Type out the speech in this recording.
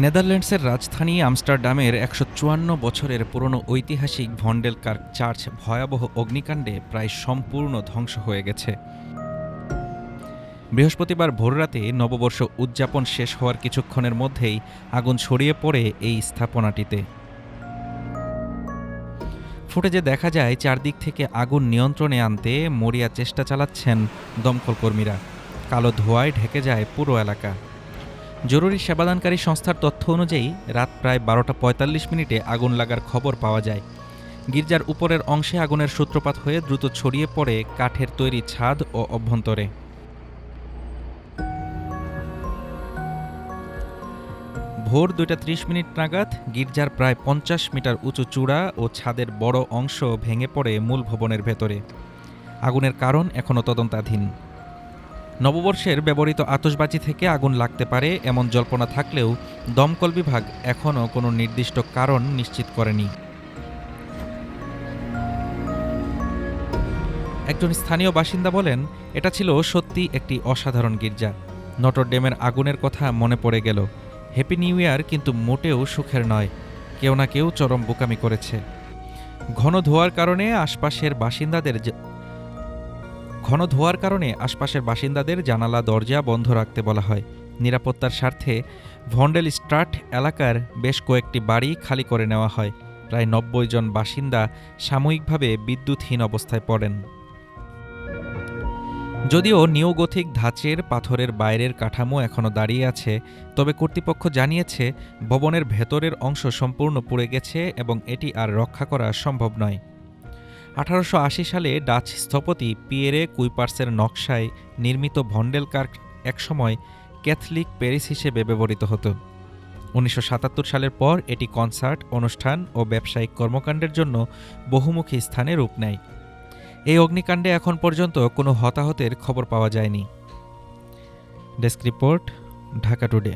নেদারল্যান্ডসের রাজধানী আমস্টারডামের ১৫৪ বছরের পুরনো ঐতিহাসিক ভন্ডেলকার্ক চার্চ ভয়াবহ অগ্নিকাণ্ডে প্রায় সম্পূর্ণ ধ্বংস হয়ে গেছে। বৃহস্পতিবার ভোররাতে নববর্ষ উদযাপন শেষ হওয়ার কিছুক্ষণের মধ্যেই আগুন ছড়িয়ে পড়ে এই স্থাপনাটিতে। ফুটেজে দেখা যায় চারদিক থেকে আগুন নিয়ন্ত্রণে আনতে মরিয়া চেষ্টা চালাচ্ছেন দমকল কর্মীরা। কালো ধোঁয়ায় ঢেকে যায় পুরো এলাকা। জরুরি সেবাদানকারী সংস্থার তথ্য অনুযায়ী রাত প্রায় ১২টা ৪৫ আগুন লাগার খবর পাওয়া যায়। গির্জার উপরের অংশে আগুনের সূত্রপাত হয়ে দ্রুত ছড়িয়ে পড়ে কাঠের তৈরি ছাদ ও অভ্যন্তরে। ভোর ২টা ৩০ নাগাদ গির্জার প্রায় ৫০ মিটার উঁচু চূড়া ও ছাদের বড় অংশ ভেঙে পড়ে মূল ভবনের ভেতরে। আগুনের কারণ এখনও তদন্তাধীন। নববর্ষের ব্যবহৃত আতশবাজি থেকে আগুন লাগতে পারে এমন জল্পনা থাকলেও দমকল বিভাগ এখনও কোনো নির্দিষ্ট কারণ নিশ্চিত করেনি। একজন স্থানীয় বাসিন্দা বলেন, এটা ছিল সত্যি একটি অসাধারণ গির্জা। নটর ডেমের আগুনের কথা মনে পড়ে গেল। হ্যাপি নিউ ইয়ার কিন্তু মোটেও সুখের নয়। কেউ না কেউ চরম বোকামি করেছে। ঘন ধোঁয়ার কারণে আশপাশের বাসিন্দাদের জানালা দরজা বন্ধ রাখতে বলা হয়। নিরাপত্তার স্বার্থে ভন্ডেল স্ট্রাট এলাকার বেশ কয়েকটি বাড়ি খালি করে নেওয়া হয়। প্রায় ৯০ জন বাসিন্দা সাময়িকভাবে বিদ্যুৎহীন অবস্থায় পড়েন। যদিও নিওগথিক ধাঁচের পাথরের বাইরের কাঠামো এখনও দাঁড়িয়ে আছে, তবে কর্তৃপক্ষ জানিয়েছে ভবনের ভেতরের অংশ সম্পূর্ণ পুড়ে গেছে এবং এটি আর রক্ষা করা সম্ভব নয়। ১৮৮০ সালে ডাচ স্থপতি পিয়েরে কুইপার্সের নকশায় নির্মিত ভন্ডেলকার্ক একসময় ক্যাথলিক প্যারিস হিসেবে ব্যবহৃত হতো। ১৯৭৭ সালের পর এটি কনসার্ট, অনুষ্ঠান ও ব্যবসায়িক কর্মকাণ্ডের জন্য বহুমুখী স্থানে রূপ নেয়। এই অগ্নিকাণ্ডে এখন পর্যন্ত কোনো হতাহতের খবর পাওয়া যায়নি। Desk report, Dhaka today.